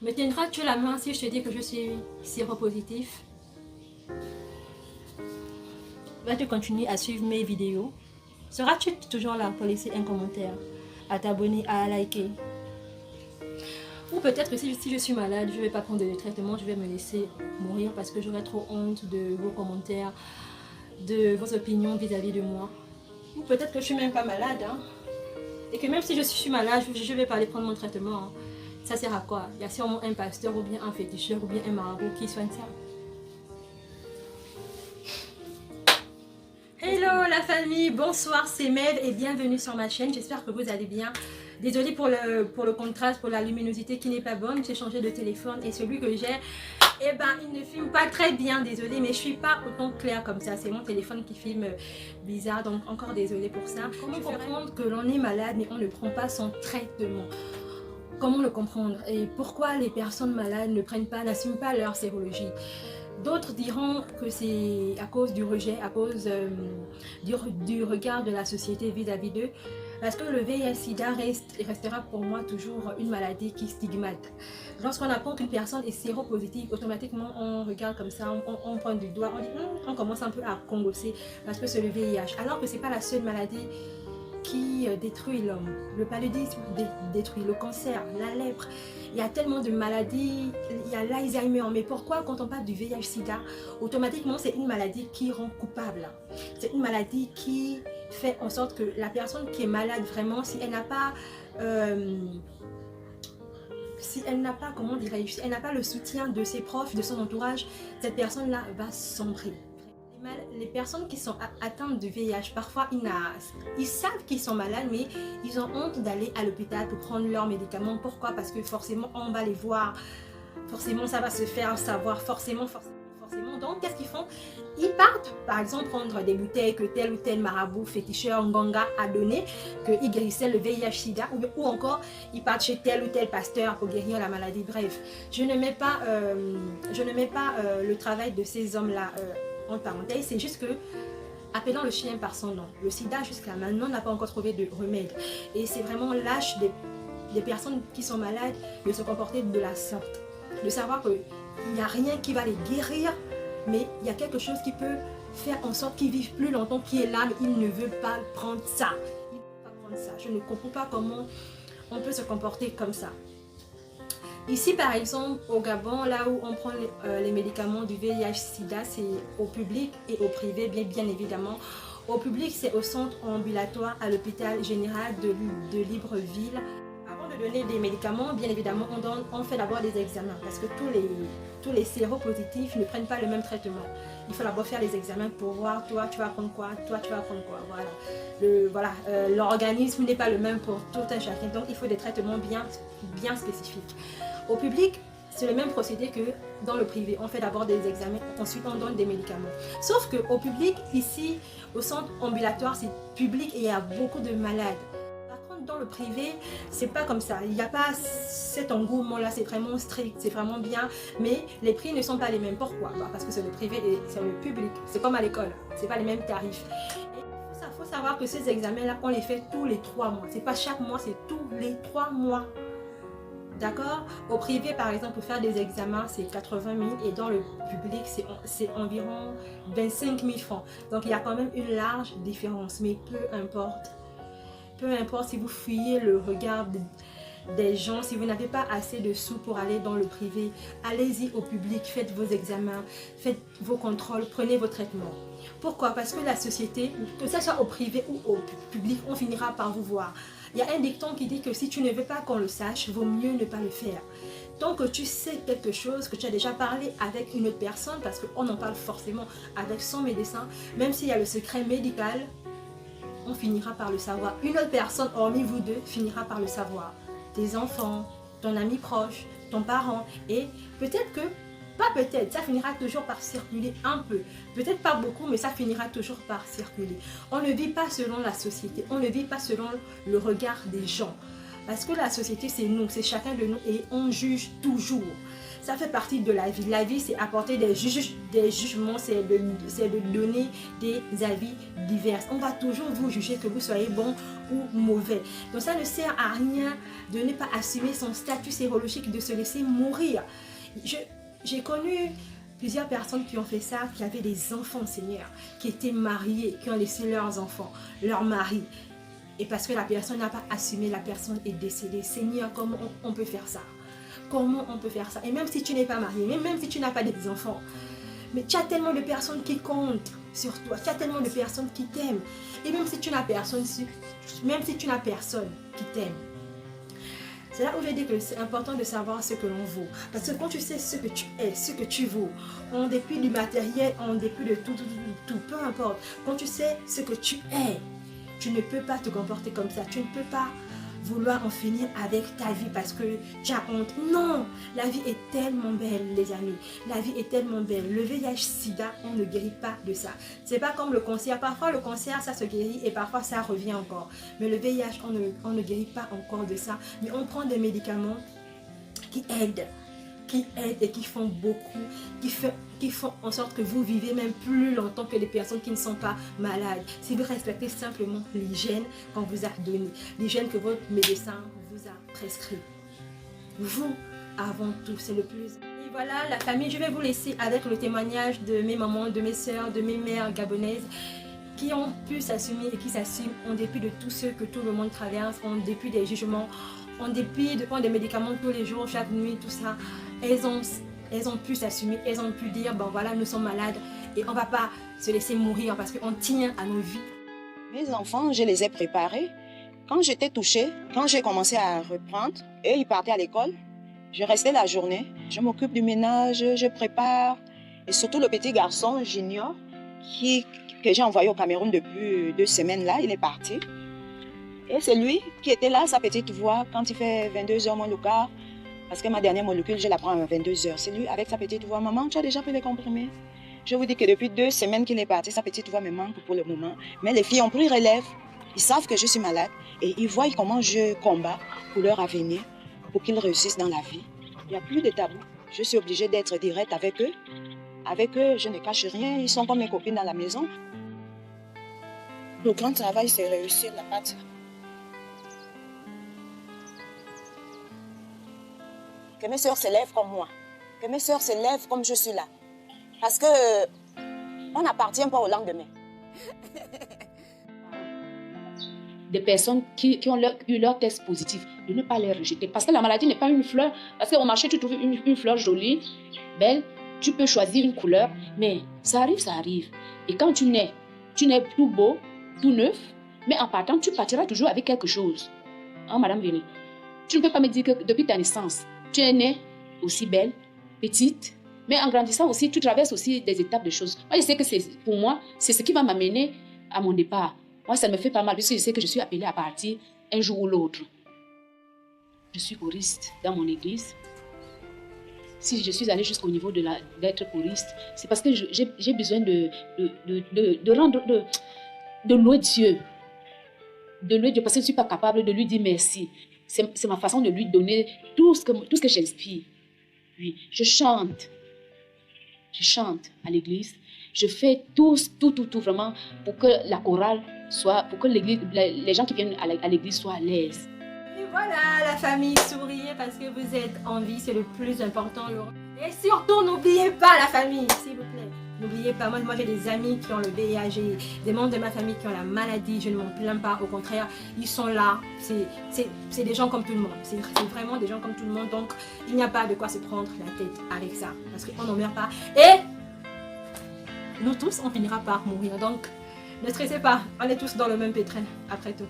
Me tiendras-tu la main si je te dis que je suis séropositif? Vas-tu continuer à suivre mes vidéos? Seras-tu toujours là pour laisser un commentaire, à t'abonner, à liker? Ou peut-être que si je suis malade, je ne vais pas prendre de traitement, je vais me laisser mourir parce que j'aurai trop honte de vos commentaires, de vos opinions vis-à-vis de moi. Ou peut-être que je ne suis même pas malade. Hein? Et que même si je suis malade, je ne vais pas aller prendre mon traitement. Hein. Ça sert à quoi? Il y a sûrement un pasteur ou bien un féticheur ou bien un marabout qui soigne ça. Hello la famille, bonsoir, c'est Mev et bienvenue sur ma chaîne. J'espère que vous allez bien. Désolée pour le contraste, pour la luminosité qui n'est pas bonne. J'ai changé de téléphone et celui que j'ai, eh ben, il ne filme pas très bien. Désolée, mais je suis pas autant claire comme ça. C'est mon téléphone qui filme bizarre, donc encore désolée pour ça. Comment comprendre que l'on est malade mais on ne prend pas son traitement? Comment le comprendre? Et pourquoi les personnes malades ne prennent pas, n'assument pas leur sérologie? D'autres diront que c'est à cause du rejet, à cause du regard de la société vis-à-vis d'eux. Parce que le VIH-Sida restera pour moi toujours une maladie qui stigmate. Lorsqu'on apprend qu'une personne est séropositive, automatiquement on regarde comme ça, on pointe du doigt, on dit on commence un peu à congosser parce que c'est le VIH. Alors que ce n'est pas la seule maladie qui détruit l'homme. Le paludisme détruit, le cancer, la lèpre. Il y a tellement de maladies, il y a l'Alzheimer. Mais pourquoi quand on parle du VIH-Sida, automatiquement c'est une maladie qui rend coupable. C'est une maladie qui fait en sorte que la personne qui est malade vraiment, si elle n'a pas... comment dirais-je, si elle n'a pas le soutien de ses proches, de son entourage, cette personne-là va sombrer. Les personnes qui sont atteintes de VIH, parfois ils savent qu'ils sont malades, mais ils ont honte d'aller à l'hôpital pour prendre leurs médicaments. Pourquoi? Parce que forcément, on va les voir. Forcément, ça va se faire savoir. Forcément. Donc, qu'est-ce qu'ils font? Ils partent, par exemple, prendre des bouteilles que tel ou tel marabout, féticheur, nganga a donné, qu'il guérissait le VIH-Sida, ou encore, ils partent chez tel ou tel pasteur pour guérir la maladie. Bref, je ne mets pas le travail de ces hommes-là en parenthèse, c'est juste que appelons le chien par son nom. Le sida jusqu'à maintenant n'a pas encore trouvé de remède. Et c'est vraiment lâche des personnes qui sont malades de se comporter de la sorte. De savoir qu'il n'y a rien qui va les guérir, mais il y a quelque chose qui peut faire en sorte qu'ils vivent plus longtemps, qui est là, mais ils ne veulent pas prendre ça. Ils ne veulent pas prendre ça. Je ne comprends pas comment on peut se comporter comme ça. Ici, par exemple, au Gabon, là où on prend les médicaments du VIH-Sida, c'est au public et au privé, bien évidemment. Au public, c'est au centre ambulatoire, à l'hôpital général de Libreville. Avant de donner des médicaments, bien évidemment, on fait d'abord des examens parce que tous les séropositifs ne prennent pas le même traitement. Il faut d'abord faire les examens pour voir, toi tu vas prendre quoi, toi tu vas prendre quoi. Voilà. L'organisme n'est pas le même pour tout un chacun, donc il faut des traitements bien spécifiques. Au public, c'est le même procédé que dans le privé. On fait d'abord des examens, ensuite on donne des médicaments. Sauf qu'au public, ici, au centre ambulatoire, c'est public et il y a beaucoup de malades. Par contre, dans le privé, c'est pas comme ça. Il n'y a pas cet engouement-là, c'est vraiment strict, c'est vraiment bien. Mais les prix ne sont pas les mêmes. Pourquoi? Parce que c'est le privé et c'est le public. C'est comme à l'école, c'est pas les mêmes tarifs. Et il faut savoir que ces examens-là, on les fait tous les 3 mois. C'est pas chaque mois, c'est tous les 3 mois. D'accord? Au privé, par exemple, pour faire des examens, c'est 80 000 et dans le public, c'est environ 25 000 francs. Donc, il y a quand même une large différence. Mais peu importe si vous fuyez le regard des gens, si vous n'avez pas assez de sous pour aller dans le privé, allez-y au public, faites vos examens, faites vos contrôles, prenez vos traitements. Pourquoi? Parce que la société, que ce soit au privé ou au public, on finira par vous voir. Il y a un dicton qui dit que si tu ne veux pas qu'on le sache, vaut mieux ne pas le faire. Tant que tu sais quelque chose, que tu as déjà parlé avec une autre personne, parce qu'on en parle forcément avec son médecin, même s'il y a le secret médical, on finira par le savoir. Une autre personne, hormis vous deux, finira par le savoir. Tes enfants, ton ami proche, ton parent, et peut-être que, pas peut-être, ça finira toujours par circuler un peu. Peut-être pas beaucoup, mais ça finira toujours par circuler. On ne vit pas selon la société, on ne vit pas selon le regard des gens. Parce que la société, c'est nous, c'est chacun de nous et on juge toujours. Ça fait partie de la vie. La vie, c'est apporter des jugements, c'est de donner des avis divers. On va toujours vous juger que vous soyez bon ou mauvais. Donc ça ne sert à rien de ne pas assumer son statut sérologique, de se laisser mourir. J'ai connu plusieurs personnes qui ont fait ça, qui avaient des enfants, Seigneur, qui étaient mariés, qui ont laissé leurs enfants, leur mari. Et parce que la personne n'a pas assumé, la personne est décédée. Seigneur, comment on peut faire ça? Comment on peut faire ça? Et même si tu n'es pas marié, même si tu n'as pas des enfants, mais tu as tellement de personnes qui comptent sur toi, tu as tellement de personnes qui t'aiment. Et même si tu n'as personne, qui t'aime, c'est là où je dis que c'est important de savoir ce que l'on vaut. Parce que quand tu sais ce que tu es, ce que tu vaux, en dépit du matériel, en dépit de tout, peu importe, quand tu sais ce que tu es, tu ne peux pas te comporter comme ça, tu ne peux pas vouloir en finir avec ta vie parce que tu as honte. Non, la vie est tellement belle, les amis. La vie est tellement belle. Le VIH-Sida, on ne guérit pas de ça. C'est pas comme le cancer. Parfois, le cancer, ça se guérit et parfois, ça revient encore. Mais le VIH, on ne guérit pas encore de ça. Mais on prend des médicaments qui aident et qui font beaucoup, qui font en sorte que vous vivez même plus longtemps que les personnes qui ne sont pas malades. Si vous respectez simplement l'hygiène qu'on vous a donnée, l'hygiène que votre médecin vous a prescrit. Vous, avant tout, c'est le plus. Et voilà la famille, je vais vous laisser avec le témoignage de mes mamans, de mes soeurs, de mes mères gabonaises qui ont pu s'assumer et qui s'assument en dépit de tout ce que tout le monde traverse, en dépit des jugements, en dépit de prendre des médicaments tous les jours, chaque nuit, tout ça. Elles ont pu s'assumer, elles ont pu dire, bon voilà, nous sommes malades et on ne va pas se laisser mourir parce qu'on tient à nos vies. Mes enfants, je les ai préparés. Quand j'étais touchée, quand j'ai commencé à reprendre, eux, ils partaient à l'école. Je restais la journée, je m'occupe du ménage, je prépare. Et surtout le petit garçon, Junior, que j'ai envoyé au Cameroun depuis 2 semaines là, il est parti. Et c'est lui qui était là, sa petite voix, quand il fait 22h moins le quart. Parce que ma dernière molécule, je la prends à 22h. C'est lui avec sa petite voix. Maman, tu as déjà pris les comprimés? Je vous dis que depuis 2 semaines qu'il est parti, sa petite voix me manque pour le moment. Mais les filles ont pris relève. Ils savent que je suis malade. Et ils voient comment je combats pour leur avenir, pour qu'ils réussissent dans la vie. Il n'y a plus de tabou. Je suis obligée d'être directe avec eux. Avec eux, je ne cache rien. Ils sont comme mes copines dans la maison. Le grand travail, c'est réussir la pâte. Que mes sœurs s'élèvent comme moi. Que mes sœurs s'élèvent comme je suis là. Parce que on n'appartient pas au lendemain. Des personnes qui ont eu leur test positif, de ne pas les rejeter. Parce que la maladie n'est pas une fleur. Parce qu'au marché, tu trouves une fleur jolie, belle. Tu peux choisir une couleur. Mais ça arrive, ça arrive. Et quand tu nais tout beau, tout neuf. Mais en partant, tu partiras toujours avec quelque chose. Hein, Madame Véné? Tu ne peux pas me dire que depuis ta naissance, tu es née aussi belle, petite, mais en grandissant aussi, tu traverses aussi des étapes de choses. Moi, je sais que pour moi, c'est ce qui va m'amener à mon départ. Moi, ça me fait pas mal, puisque je sais que je suis appelée à partir un jour ou l'autre. Je suis choriste dans mon église. Si je suis allée jusqu'au niveau d'être choriste, c'est parce que j'ai besoin de louer Dieu. De louer Dieu, parce que je ne suis pas capable de lui dire merci. C'est ma façon de lui donner tout ce que j'inspire. Oui, je chante à l'église. Je fais tout vraiment pour que la chorale pour que les gens qui viennent à l'église soient à l'aise. Et voilà, la famille, souriez parce que vous êtes en vie, c'est le plus important. Et surtout, n'oubliez pas la famille, s'il vous plaît. N'oubliez pas, moi j'ai des amis qui ont le VIH, j'ai des membres de ma famille qui ont la maladie, je ne m'en plains pas, au contraire, ils sont là, c'est des gens comme tout le monde, c'est vraiment des gens comme tout le monde, donc il n'y a pas de quoi se prendre la tête avec ça, parce qu'on n'en meurt pas, et nous tous on finira par mourir, donc ne stressez pas, on est tous dans le même pétrin, après tout.